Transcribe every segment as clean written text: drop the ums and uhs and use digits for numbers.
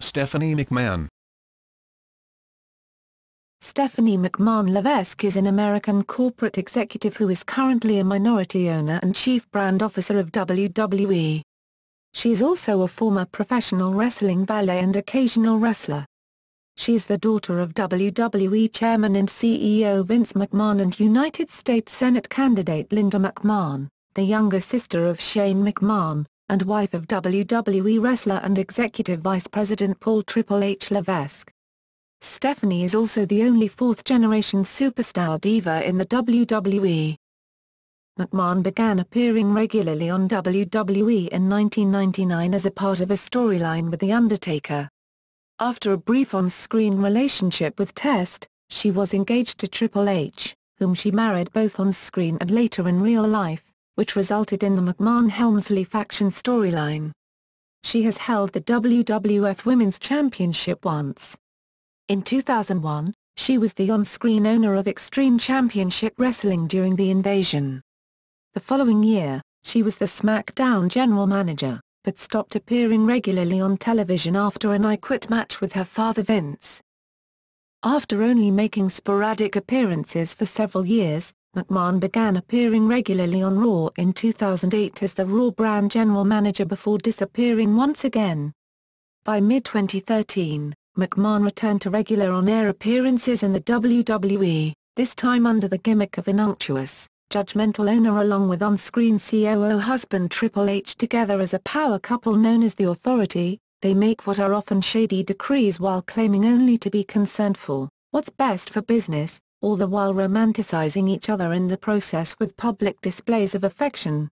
Stephanie McMahon. Stephanie McMahon Levesque is an American corporate executive who is currently a minority owner and chief brand officer of WWE. She is also a former professional wrestling valet and occasional wrestler. She is the daughter of WWE Chairman and CEO Vince McMahon and United States Senate candidate Linda McMahon, the younger sister of Shane McMahon, and wife of WWE wrestler and Executive Vice President Paul "Triple H" Levesque. Stephanie is also the only fourth-generation superstar diva in the WWE. McMahon began appearing regularly on WWE in 1999 as a part of a storyline with The Undertaker. After a brief on-screen relationship with Test, she was engaged to Triple H, whom she married both on-screen and later in real life, which resulted in the McMahon-Helmsley faction storyline. She has held the WWF Women's Championship once. In 2001, she was the on-screen owner of Extreme Championship Wrestling during the Invasion. The following year, she was the SmackDown general manager, but stopped appearing regularly on television after an I Quit match with her father Vince. After only making sporadic appearances for several years, McMahon began appearing regularly on Raw in 2008 as the Raw brand general manager before disappearing once again. By mid-2013, McMahon returned to regular on-air appearances in the WWE, this time under the gimmick of an unctuous, judgmental owner along with on-screen COO husband Triple H. Together as a power couple known as The Authority, they make what are often shady decrees while claiming only to be concerned for what's best for business, all the while romanticizing each other in the process with public displays of affection.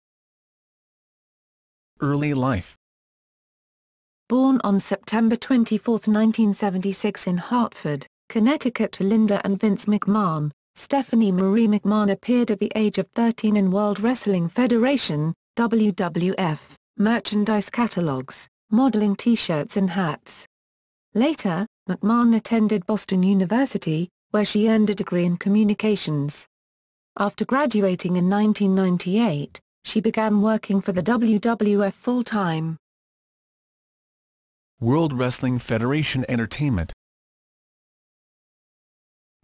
Early life. Born on September 24, 1976 in Hartford, Connecticut to Linda and Vince McMahon, Stephanie Marie McMahon appeared at the age of 13 in World Wrestling Federation, WWF, merchandise catalogs, modeling T-shirts and hats. Later, McMahon attended Boston University, where she earned a degree in communications. After graduating in 1998, she began working for the WWF full-time. World Wrestling Federation Entertainment.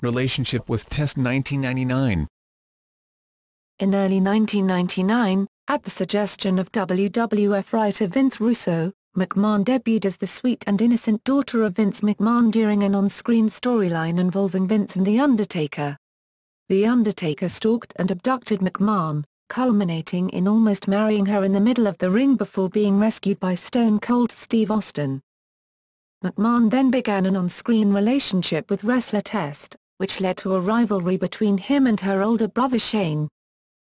Relationship with Test 1999. In early 1999, at the suggestion of WWF writer Vince Russo, McMahon debuted as the sweet and innocent daughter of Vince McMahon during an on-screen storyline involving Vince and The Undertaker. The Undertaker stalked and abducted McMahon, culminating in almost marrying her in the middle of the ring before being rescued by Stone Cold Steve Austin. McMahon then began an on-screen relationship with wrestler Test, which led to a rivalry between him and her older brother Shane.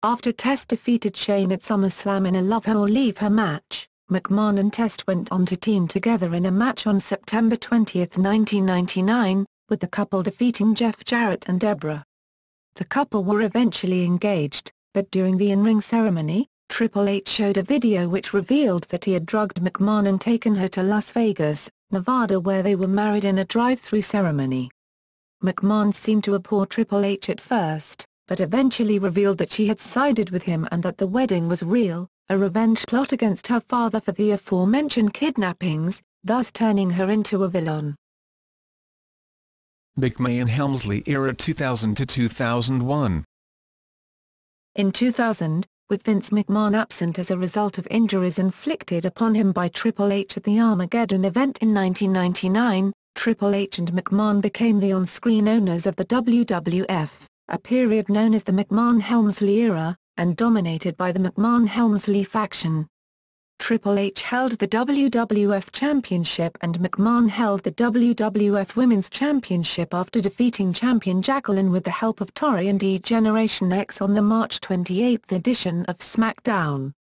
After Test defeated Shane at SummerSlam in a Love Her or Leave Her match, McMahon and Test went on to team together in a match on September 20, 1999, with the couple defeating Jeff Jarrett and Deborah. The couple were eventually engaged, but during the in-ring ceremony, Triple H showed a video which revealed that he had drugged McMahon and taken her to Las Vegas, Nevada, where they were married in a drive-thru ceremony. McMahon seemed to abhor Triple H at first, but eventually revealed that she had sided with him and that the wedding was real, a revenge plot against her father for the aforementioned kidnappings, thus turning her into a villain. McMahon-Helmsley era 2000 to 2001. In 2000, with Vince McMahon absent as a result of injuries inflicted upon him by Triple H at the Armageddon event in 1999, Triple H and McMahon became the on-screen owners of the WWF, a period known as the McMahon-Helmsley era, and dominated by the McMahon-Helmsley faction. Triple H held the WWF Championship and McMahon held the WWF Women's Championship after defeating champion Jacqueline with the help of Tori and D-Generation X on the March 28 edition of SmackDown.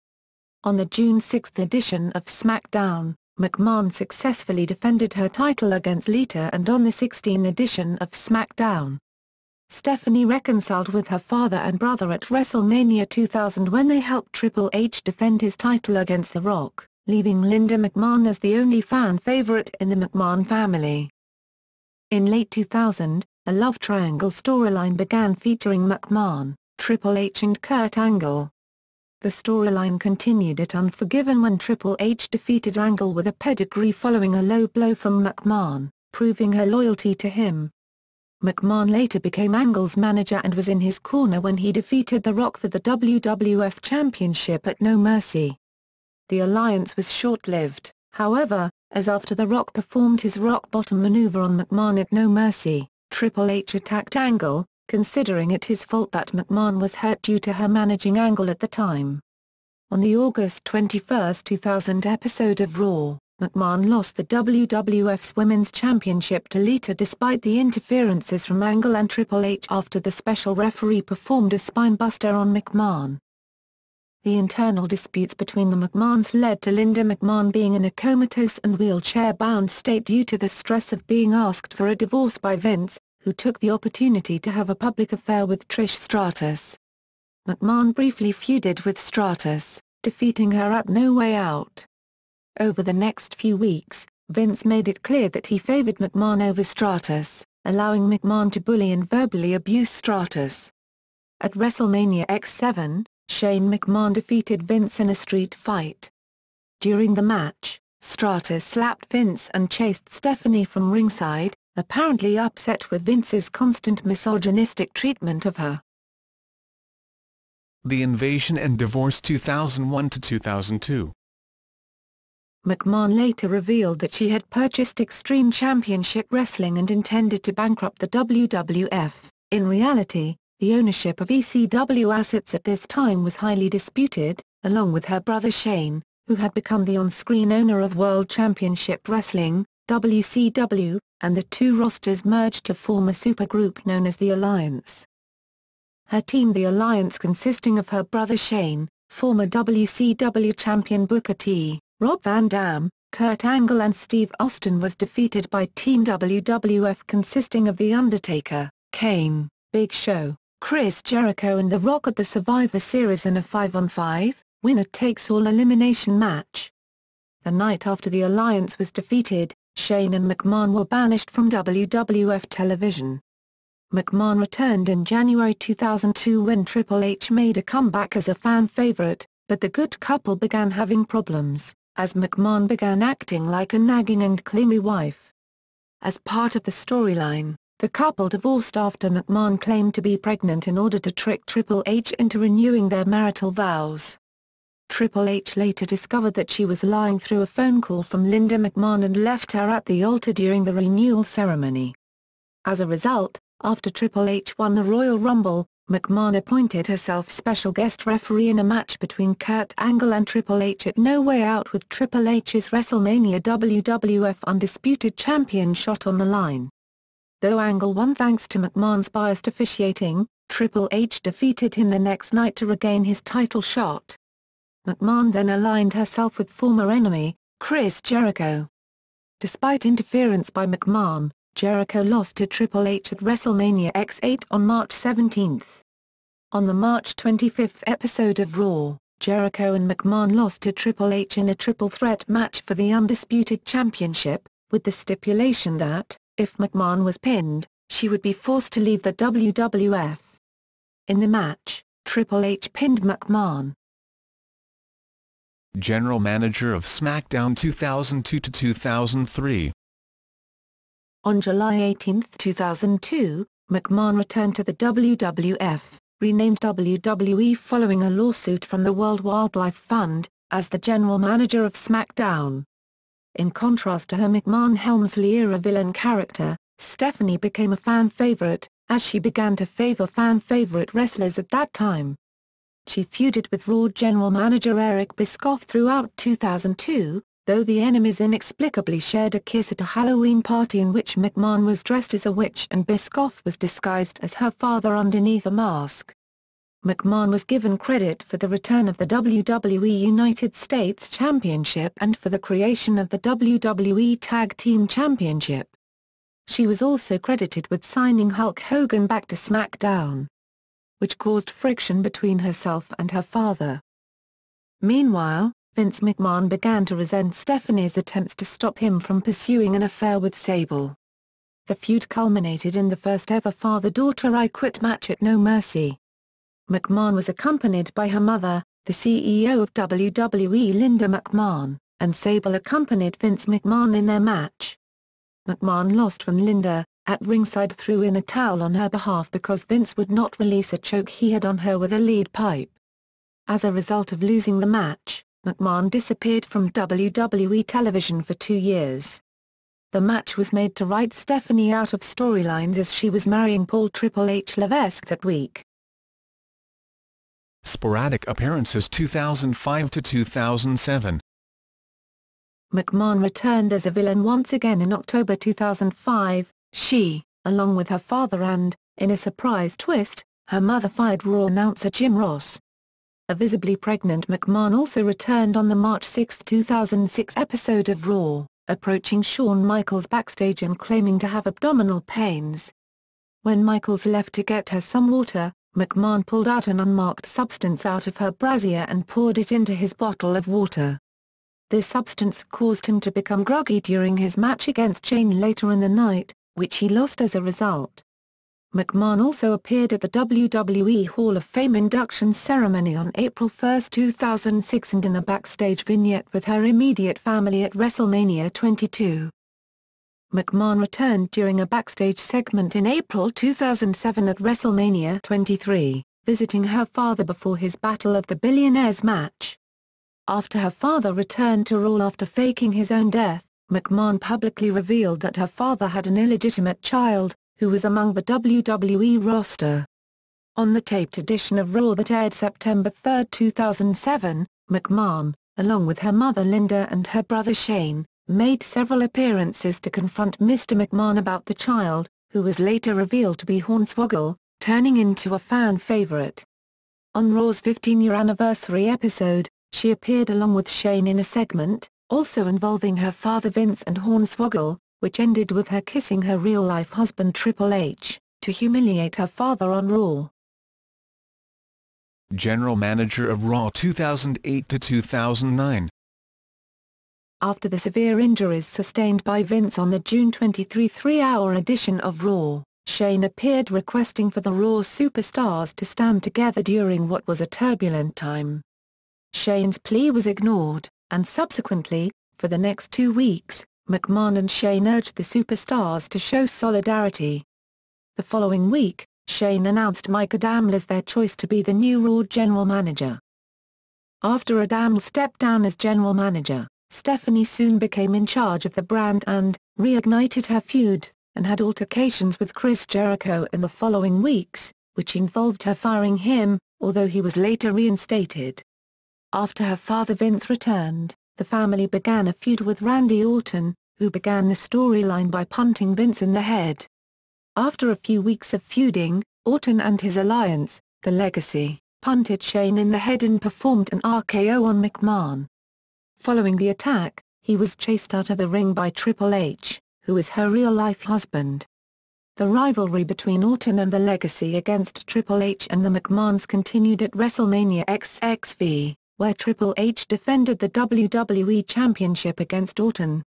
On the June 6 edition of SmackDown, McMahon successfully defended her title against Lita, and on the 16th edition of SmackDown, Stephanie reconciled with her father and brother at WrestleMania 2000 when they helped Triple H defend his title against The Rock, leaving Linda McMahon as the only fan favorite in the McMahon family. In late 2000, a love triangle storyline began featuring McMahon, Triple H and Kurt Angle. The storyline continued at Unforgiven when Triple H defeated Angle with a pedigree following a low blow from McMahon, proving her loyalty to him. McMahon later became Angle's manager and was in his corner when he defeated The Rock for the WWF Championship at No Mercy. The alliance was short-lived, however, as after The Rock performed his rock bottom maneuver on McMahon at No Mercy, Triple H attacked Angle, considering it his fault that McMahon was hurt due to her managing Angle at the time. On the August 21, 2000 episode of Raw, McMahon lost the WWF's Women's Championship to Lita despite the interferences from Angle and Triple H after the special referee performed a spinebuster on McMahon. The internal disputes between the McMahons led to Linda McMahon being in a comatose and wheelchair-bound state due to the stress of being asked for a divorce by Vince, who took the opportunity to have a public affair with Trish Stratus. McMahon briefly feuded with Stratus, defeating her at No Way Out. Over the next few weeks, Vince made it clear that he favored McMahon over Stratus, allowing McMahon to bully and verbally abuse Stratus. At WrestleMania X7, Shane McMahon defeated Vince in a street fight. During the match, Stratus slapped Vince and chased Stephanie from ringside, apparently upset with Vince's constant misogynistic treatment of her. The Invasion and Divorce 2001-2002. McMahon later revealed that she had purchased Extreme Championship Wrestling and intended to bankrupt the WWF. In reality, the ownership of ECW assets at this time was highly disputed, along with her brother Shane, who had become the on-screen owner of World Championship Wrestling, WCW, and the two rosters merged to form a supergroup known as the Alliance. Her team, the Alliance, consisting of her brother Shane, former WCW champion Booker T, Rob Van Dam, Kurt Angle and Steve Austin, was defeated by Team WWF consisting of The Undertaker, Kane, Big Show, Chris Jericho and The Rock at the Survivor Series in a 5-on-5, winner-takes-all elimination match. The night after the Alliance was defeated, Shane and McMahon were banished from WWF television. McMahon returned in January 2002 when Triple H made a comeback as a fan favorite, but the good couple began having problems, as McMahon began acting like a nagging and clingy wife. As part of the storyline, the couple divorced after McMahon claimed to be pregnant in order to trick Triple H into renewing their marital vows. Triple H later discovered that she was lying through a phone call from Linda McMahon and left her at the altar during the renewal ceremony. As a result, after Triple H won the Royal Rumble, McMahon appointed herself special guest referee in a match between Kurt Angle and Triple H at No Way Out with Triple H's WrestleMania WWF Undisputed Champion shot on the line. Though Angle won thanks to McMahon's biased officiating, Triple H defeated him the next night to regain his title shot. McMahon then aligned herself with former enemy, Chris Jericho. Despite interference by McMahon, Jericho lost to Triple H at WrestleMania X8 on March 17. On the March 25 episode of Raw, Jericho and McMahon lost to Triple H in a triple threat match for the Undisputed Championship, with the stipulation that, if McMahon was pinned, she would be forced to leave the WWF. In the match, Triple H pinned McMahon. General Manager of SmackDown 2002-2003. On July 18, 2002, McMahon returned to the WWF, renamed WWE following a lawsuit from the World Wildlife Fund, as the general manager of SmackDown. In contrast to her McMahon-Helmsley-era villain character, Stephanie became a fan favorite, as she began to favor fan-favorite wrestlers at that time. She feuded with Raw general manager Eric Bischoff throughout 2002, though the enemies inexplicably shared a kiss at a Halloween party in which McMahon was dressed as a witch and Bischoff was disguised as her father underneath a mask. McMahon was given credit for the return of the WWE United States Championship and for the creation of the WWE Tag Team Championship. She was also credited with signing Hulk Hogan back to SmackDown, which caused friction between herself and her father. Meanwhile, Vince McMahon began to resent Stephanie's attempts to stop him from pursuing an affair with Sable. The feud culminated in the first-ever father-daughter I Quit match at No Mercy. McMahon was accompanied by her mother, the CEO of WWE Linda McMahon, and Sable accompanied Vince McMahon in their match. McMahon lost when Linda, at ringside, threw in a towel on her behalf because Vince would not release a choke he had on her with a lead pipe. As a result of losing the match, McMahon disappeared from WWE television for 2 years. The match was made to write Stephanie out of storylines as she was marrying Paul Triple H Levesque that week. Sporadic appearances 2005 to 2007. McMahon returned as a villain once again in October 2005. She, along with her father and, in a surprise twist, her mother fired Raw announcer Jim Ross. A visibly pregnant McMahon also returned on the March 6, 2006 episode of Raw, approaching Shawn Michaels backstage and claiming to have abdominal pains. When Michaels left to get her some water, McMahon pulled out an unmarked substance out of her brassiere and poured it into his bottle of water. This substance caused him to become groggy during his match against Shane later in the night, which he lost as a result. McMahon also appeared at the WWE Hall of Fame induction ceremony on April 1, 2006 and in a backstage vignette with her immediate family at WrestleMania 22. McMahon returned during a backstage segment in April 2007 at WrestleMania 23, visiting her father before his Battle of the Billionaires match. After her father returned to Raw after faking his own death, McMahon publicly revealed that her father had an illegitimate child, who was among the WWE roster. On the taped edition of Raw that aired September 3, 2007, McMahon, along with her mother Linda and her brother Shane, made several appearances to confront Mr. McMahon about the child, who was later revealed to be Hornswoggle, turning into a fan favorite. On Raw's 15-year anniversary episode, she appeared along with Shane in a segment, also involving her father Vince and Hornswoggle, which ended with her kissing her real-life husband Triple H, to humiliate her father on Raw. General Manager of Raw 2008 to 2009. After the severe injuries sustained by Vince on the June 23 3-hour edition of Raw, Shane appeared requesting for the Raw superstars to stand together during what was a turbulent time. Shane's plea was ignored, and subsequently, for the next 2 weeks, McMahon and Shane urged the superstars to show solidarity. The following week, Shane announced Mike Adamle as their choice to be the new Raw general manager. After Adamle stepped down as general manager, Stephanie soon became in charge of the brand and reignited her feud, and had altercations with Chris Jericho in the following weeks, which involved her firing him, although he was later reinstated. After her father Vince returned, the family began a feud with Randy Orton, who began the storyline by punting Vince in the head. After a few weeks of feuding, Orton and his alliance, The Legacy, punted Shane in the head and performed an RKO on McMahon. Following the attack, he was chased out of the ring by Triple H, who is her real-life husband. The rivalry between Orton and The Legacy against Triple H and the McMahons continued at WrestleMania XXV, where Triple H defended the WWE Championship against Orton.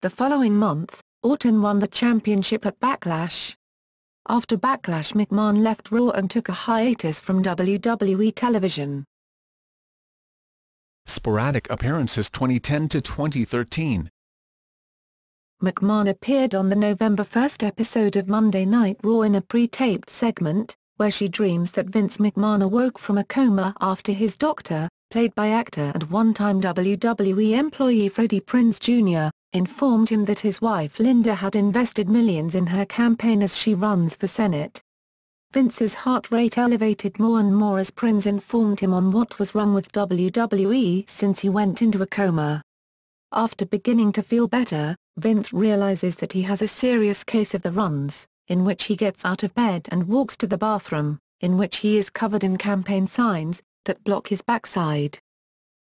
The following month, Orton won the championship at Backlash. After Backlash, McMahon left Raw and took a hiatus from WWE television. Sporadic appearances 2010 to 2013. McMahon appeared on the November 1 episode of Monday Night Raw in a pre-taped segment, where she dreams that Vince McMahon awoke from a coma after his doctor, played by actor and one-time WWE employee Freddie Prinze Jr., informed him that his wife Linda had invested millions in her campaign as she runs for Senate. Vince's heart rate elevated more and more as Prinze informed him on what was wrong with WWE since he went into a coma. After beginning to feel better, Vince realizes that he has a serious case of the runs, in which he gets out of bed and walks to the bathroom, in which he is covered in campaign signs that block his backside.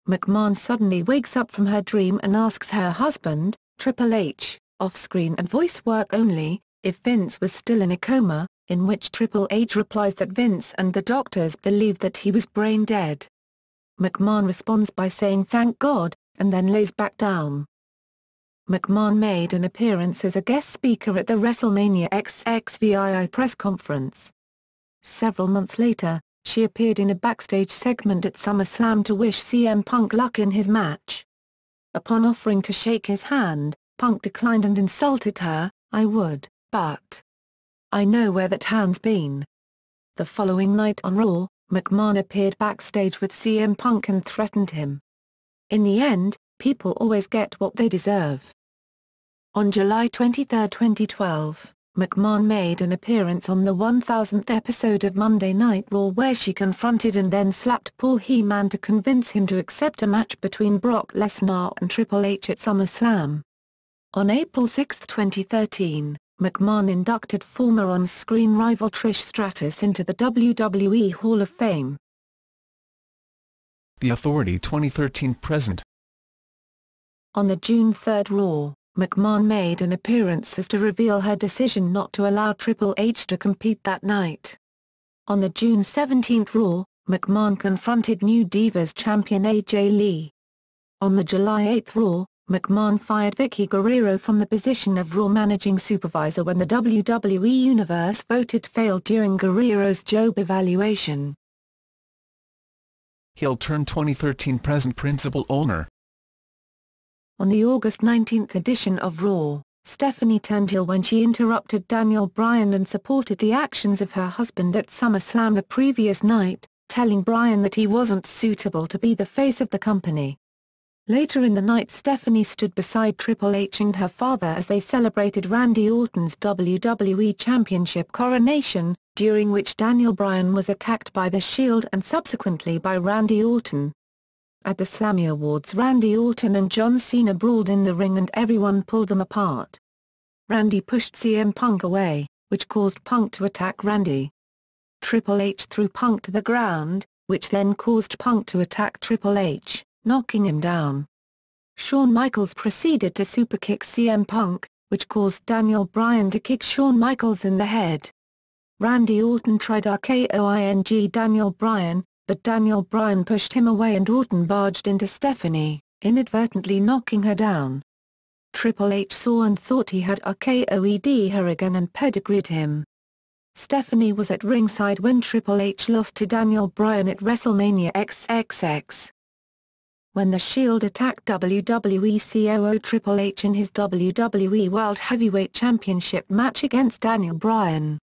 McMahon suddenly wakes up from her dream and asks her husband, Triple H, off-screen and voice work only, if Vince was still in a coma, in which Triple H replies that Vince and the doctors believed that he was brain dead. McMahon responds by saying thank God, and then lays back down. McMahon made an appearance as a guest speaker at the WrestleMania XXVII press conference. Several months later, She appeared in a backstage segment at SummerSlam to wish CM Punk luck in his match. Upon offering to shake his hand, Punk declined and insulted her, "I would, but I know where that hand's been." The following night on Raw, McMahon appeared backstage with CM Punk and threatened him. In the end, people always get what they deserve. On July 23, 2012, McMahon made an appearance on the 1000th episode of Monday Night Raw where she confronted and then slapped Paul Heyman to convince him to accept a match between Brock Lesnar and Triple H at SummerSlam. On April 6, 2013, McMahon inducted former on-screen rival Trish Stratus into the WWE Hall of Fame. The Authority 2013 present. On the June 3 Raw, McMahon made an appearance as to reveal her decision not to allow Triple H to compete that night. On the June 17 Raw, McMahon confronted New Divas champion AJ Lee. On the July 8 Raw, McMahon fired Vicky Guerrero from the position of Raw managing supervisor when the WWE Universe voted failed during Guerrero's job evaluation. Heel turn 2013 present principal owner. On the August 19 edition of Raw, Stephanie turned heel when she interrupted Daniel Bryan and supported the actions of her husband at SummerSlam the previous night, telling Bryan that he wasn't suitable to be the face of the company. Later in the night Stephanie stood beside Triple H and her father as they celebrated Randy Orton's WWE Championship coronation, during which Daniel Bryan was attacked by The Shield and subsequently by Randy Orton. At the Slammy Awards Randy Orton and John Cena brawled in the ring and everyone pulled them apart. Randy pushed CM Punk away, which caused Punk to attack Randy. Triple H threw Punk to the ground, which then caused Punk to attack Triple H, knocking him down. Shawn Michaels proceeded to superkick CM Punk, which caused Daniel Bryan to kick Shawn Michaels in the head. Randy Orton tried RKOing Daniel Bryan, but Daniel Bryan pushed him away and Orton barged into Stephanie, inadvertently knocking her down. Triple H saw and thought he had RKO'd her again and pedigreed him. Stephanie was at ringside when Triple H lost to Daniel Bryan at WrestleMania XXX. When The Shield attacked WWE COO Triple H in his WWE World Heavyweight Championship match against Daniel Bryan,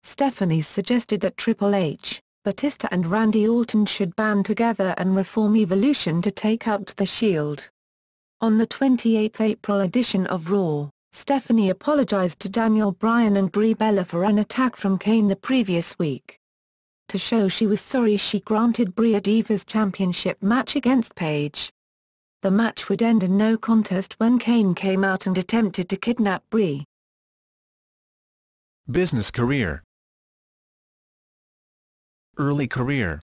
Stephanie suggested that Triple H, Batista and Randy Orton should band together and reform Evolution to take out The Shield. On the 28th April edition of Raw, Stephanie apologized to Daniel Bryan and Brie Bella for an attack from Kane the previous week. To show she was sorry she granted Brie a Divas Championship match against Paige. The match would end in no contest when Kane came out and attempted to kidnap Brie. Business career. Early career.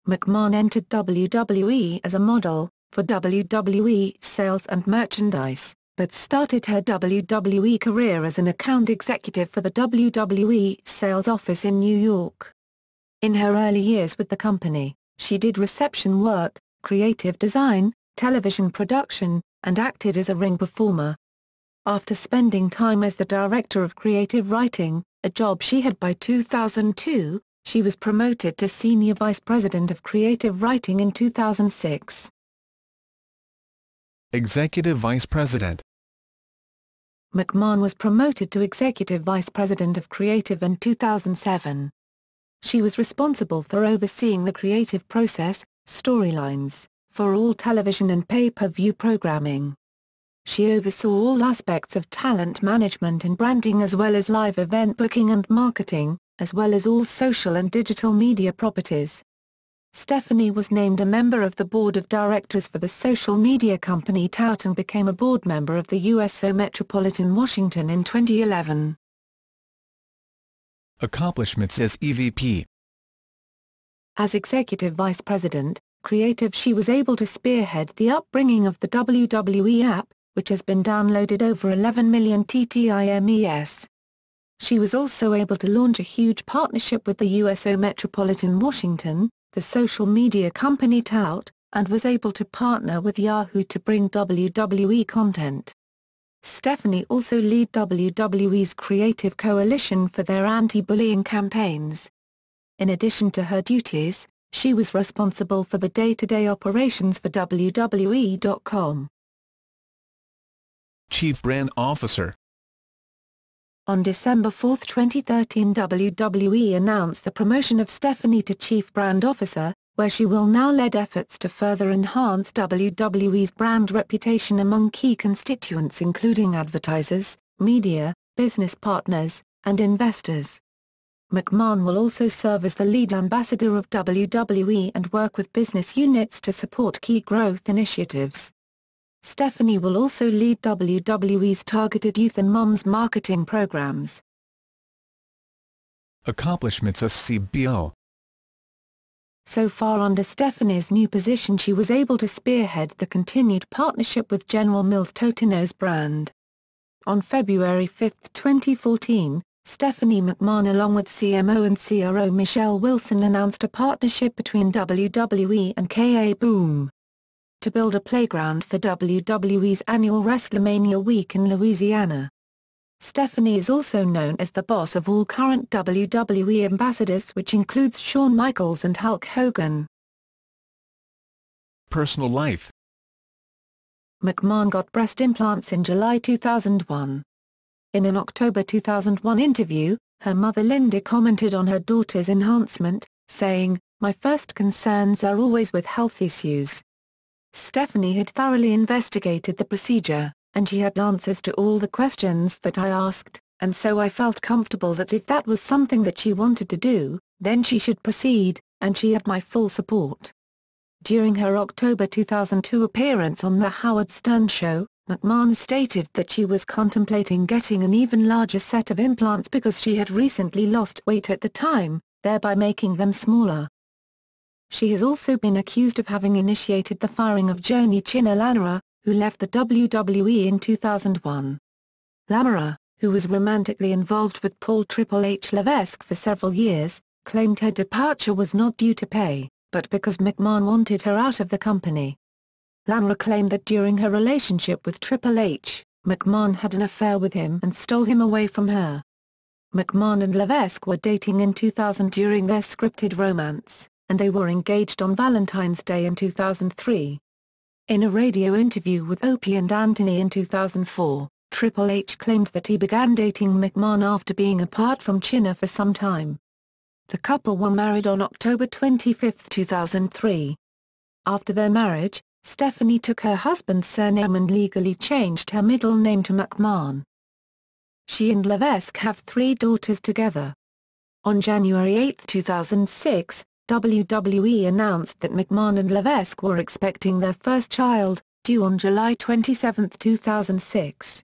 McMahon entered WWE as a model, for WWE sales and merchandise, but started her WWE career as an account executive for the WWE sales office in New York. In her early years with the company, she did reception work, creative design, television production, and acted as a ring performer. After spending time as the director of creative writing, a job she had by 2002, she was promoted to senior vice president of creative writing in 2006. Executive Vice President. McMahon was promoted to Executive Vice President of Creative in 2007. She was responsible for overseeing the creative process, storylines, for all television and pay-per-view programming. She oversaw all aspects of talent management and branding as well as live event booking and marketing, as well as all social and digital media properties. Stephanie was named a member of the board of directors for the social media company Tout and became a board member of the USO Metropolitan Washington in 2011. Accomplishments as EVP. As Executive Vice President, Creative, she was able to spearhead the upbringing of the WWE app, which has been downloaded over 11 million times. She was also able to launch a huge partnership with the USO Metropolitan Washington, the social media company Tout, and was able to partner with Yahoo to bring WWE content. Stephanie also led WWE's Creative Coalition for their anti-bullying campaigns. In addition to her duties, she was responsible for the day-to-day operations for WWE.com. Chief Brand Officer. On December 4, 2013, WWE announced the promotion of Stephanie to Chief Brand Officer, where she will now lead efforts to further enhance WWE's brand reputation among key constituents including advertisers, media, business partners, and investors. McMahon will also serve as the lead ambassador of WWE and work with business units to support key growth initiatives. Stephanie will also lead WWE's targeted youth and moms marketing programs. Accomplishments as CBO. So far under Stephanie's new position, she was able to spearhead the continued partnership with General Mills Totino's brand. On February 5, 2014, Stephanie McMahon along with CMO and CRO Michelle Wilson announced a partnership between WWE and KA-BOOM to build a playground for WWE's annual WrestleMania week in Louisiana. Stephanie is also known as the boss of all current WWE ambassadors, which includes Shawn Michaels and Hulk Hogan. Personal life. McMahon got breast implants in July 2001. In an October 2001 interview, her mother Linda commented on her daughter's enhancement, saying, "My first concerns are always with health issues." Stephanie had thoroughly investigated the procedure, and she had answers to all the questions that I asked, and so I felt comfortable that if that was something that she wanted to do, then she should proceed, and she had my full support. During her October 2002 appearance on The Howard Stern Show, McMahon stated that she was contemplating getting an even larger set of implants because she had recently lost weight at the time, thereby making them smaller. She has also been accused of having initiated the firing of Johnny Chinna Lamara, who left the WWE in 2001. Lamara, who was romantically involved with Paul Triple H Levesque for several years, claimed her departure was not due to pay, but because McMahon wanted her out of the company. Lamara claimed that during her relationship with Triple H, McMahon had an affair with him and stole him away from her. McMahon and Levesque were dating in 2000 during their scripted romance, and they were engaged on Valentine's Day in 2003. In a radio interview with Opie and Anthony in 2004, Triple H claimed that he began dating McMahon after being apart from Chinna for some time. The couple were married on October 25, 2003. After their marriage, Stephanie took her husband's surname and legally changed her middle name to McMahon. She and Levesque have 3 daughters together. On January 8, 2006, WWE announced that McMahon and Levesque were expecting their first child, due on July 27, 2006.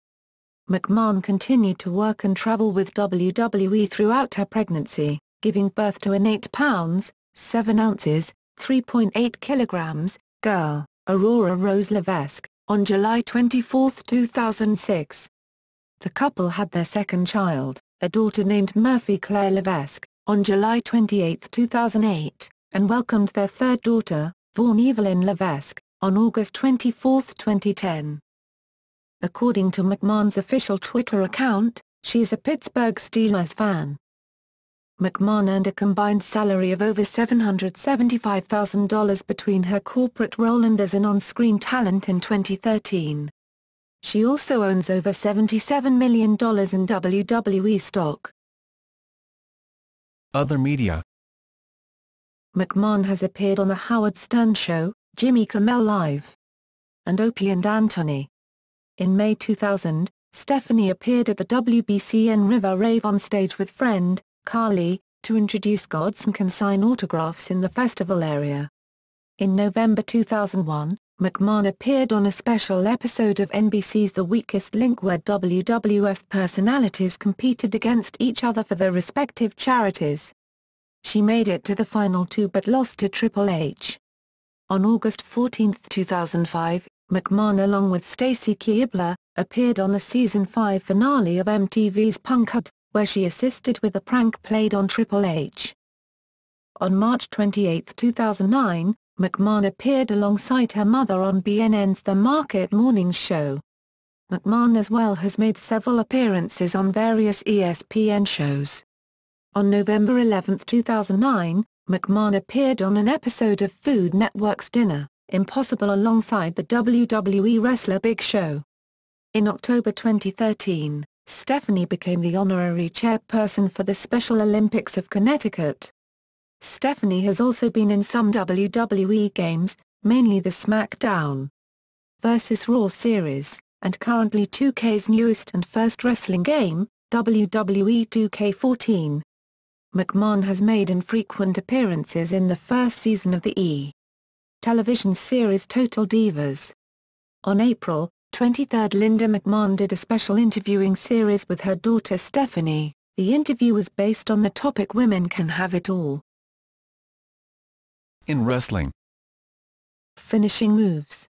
McMahon continued to work and travel with WWE throughout her pregnancy, giving birth to an 8 pounds, 7 ounces, 3.8 kilograms, girl, Aurora Rose Levesque, on July 24, 2006. The couple had their second child, a daughter named Murphy Claire Levesque, on July 28, 2008, and welcomed their third daughter, Vaughn Evelyn Levesque, on August 24, 2010. According to McMahon's official Twitter account, she is a Pittsburgh Steelers fan. McMahon earned a combined salary of over $775,000 between her corporate role and as an on-screen talent in 2013. She also owns over $77 million in WWE stock. Other media. McMahon has appeared on The Howard Stern Show, Jimmy Kimmel Live, and Opie and Anthony. In May 2000, Stephanie appeared at the WBCN River Rave on stage with friend, Carly, to introduce gods and consign autographs in the festival area. In November 2001, McMahon appeared on a special episode of NBC's The Weakest Link where WWF personalities competed against each other for their respective charities. She made it to the final 2 but lost to Triple H. On August 14, 2005, McMahon along with Stacy Keibler, appeared on the Season 5 finale of MTV's Punk'd, where she assisted with a prank played on Triple H. On March 28, 2009, McMahon appeared alongside her mother on BNN's The Market Mornings Show. McMahon as well has made several appearances on various ESPN shows. On November 11, 2009, McMahon appeared on an episode of Food Network's Dinner, Impossible alongside the WWE wrestler Big Show. In October 2013, Stephanie became the honorary chairperson for the Special Olympics of Connecticut. Stephanie has also been in some WWE games, mainly the SmackDown vs. Raw series, and currently 2K's newest and first wrestling game, WWE 2K14. McMahon has made infrequent appearances in the first season of the E! television series Total Divas. On April 23, Linda McMahon did a special interviewing series with her daughter Stephanie. The interview was based on the topic Women Can Have It All. In wrestling. Finishing moves.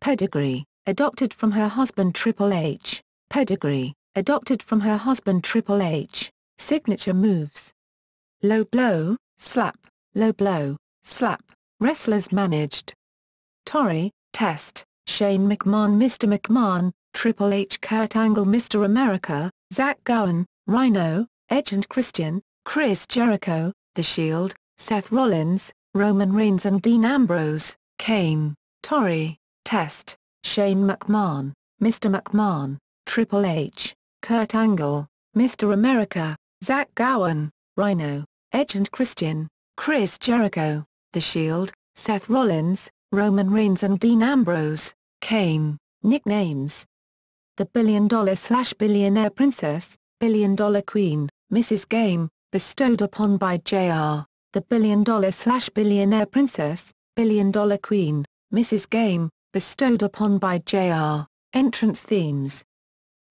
Pedigree, adopted from her husband Triple H. Pedigree, adopted from her husband Triple H. Signature moves. Low blow, slap, low blow, slap. Wrestlers managed. Torrie, Test, Shane McMahon Mr. McMahon, Triple H Kurt Angle Mr. America, Zach Gowen, Rhino, Edge and Christian, Chris Jericho, The Shield, Seth Rollins, Roman Reigns and Dean Ambrose, Kane, Torrie, Test, Shane McMahon, Mr. McMahon, Triple H, Kurt Angle, Mr. America, Zach Gowen, Rhino, Edge and Christian, Chris Jericho, The Shield, Seth Rollins, Roman Reigns and Dean Ambrose, Kane. Nicknames. The Billion-Dollar/Billionaire Princess, Billion-Dollar Queen, Mrs. Game, bestowed upon by Jr. The Billion-Dollar/Billionaire Princess, Billion-Dollar Queen, Mrs. Game, bestowed upon by Jr. Entrance themes.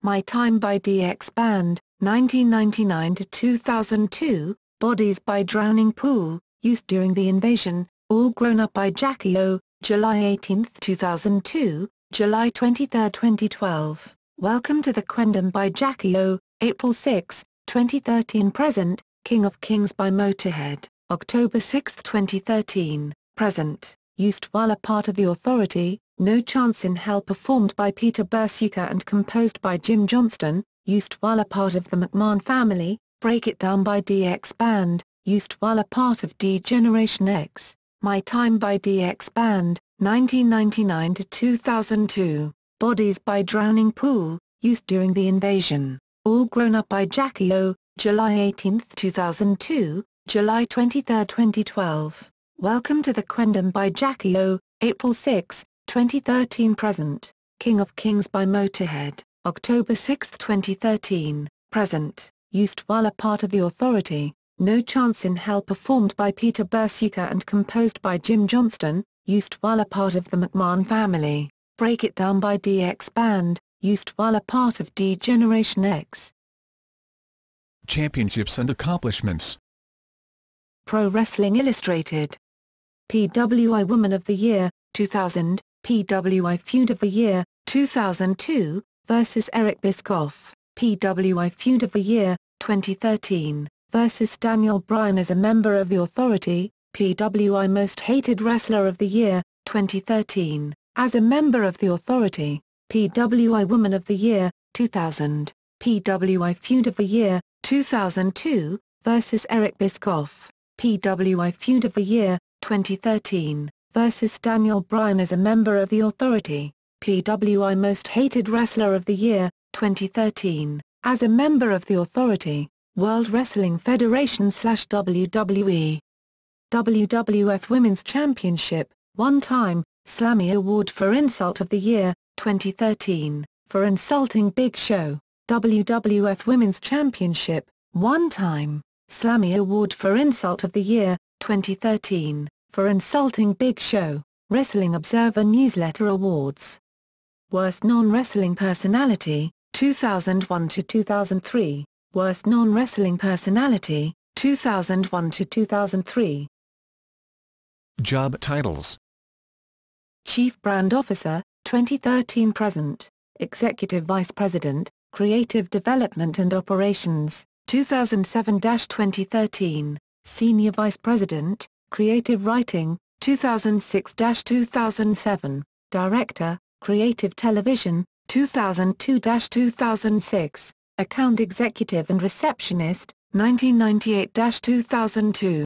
My Time by DX Band, 1999 to 2002, Bodies by Drowning Pool, used during the Invasion, All Grown Up by Jackie O, July 18, 2002, July 23, 2012, Welcome to the Queendom by Jackie O, April 6, 2013 present, King of Kings by Motorhead, October 6, 2013, present, used while a part of The Authority, No Chance in Hell performed by Peter Bersuka and composed by Jim Johnston, used while a part of the McMahon Family, Break It Down by DX Band, used while a part of D-Generation X, My Time by DX Band, 1999 to 2002, Bodies by Drowning Pool, used during the Invasion, All Grown Up by Jackie O, July 18, 2002, July 23, 2012, Welcome to the Queendom by Jackie O, April 6, 2013 present, King of Kings by Motorhead, October 6, 2013, present, used while a part of The Authority, No Chance in Hell performed by Peter Bersuka and composed by Jim Johnston, used while a part of the McMahon Family, Break It Down by DX Band, used while a part of D-Generation X. Championships and accomplishments. Pro Wrestling Illustrated. PWI Woman of the Year, 2000, PWI Feud of the Year, 2002, versus Eric Bischoff, PWI Feud of the Year, 2013, versus Daniel Bryan as a member of The Authority, PWI Most Hated Wrestler of the Year, 2013, as a member of The Authority, PWI Woman of the Year, 2000, PWI Feud of the Year, 2002, versus Eric Bischoff, PWI Feud of the Year, 2013, versus Daniel Bryan as a member of The Authority, PWI Most Hated Wrestler of the Year, 2013, as a member of The Authority, World Wrestling Federation/WWE. WWF Women's Championship, one-time, Slammy Award for Insult of the Year, 2013, for insulting Big Show, WWF Women's Championship, one-time, Slammy Award for Insult of the Year, 2013, for insulting Big Show, Wrestling Observer Newsletter Awards. Worst Non-Wrestling Personality, 2001 to 2003, Worst Non-Wrestling Personality, 2001 to 2003. Job titles. Chief Brand Officer, 2013 present, Executive Vice President, Creative Development and Operations, 2007-2013, Senior Vice President, Creative Writing, 2006-2007, Director, Creative Television, 2002-2006, Account Executive and Receptionist, 1998-2002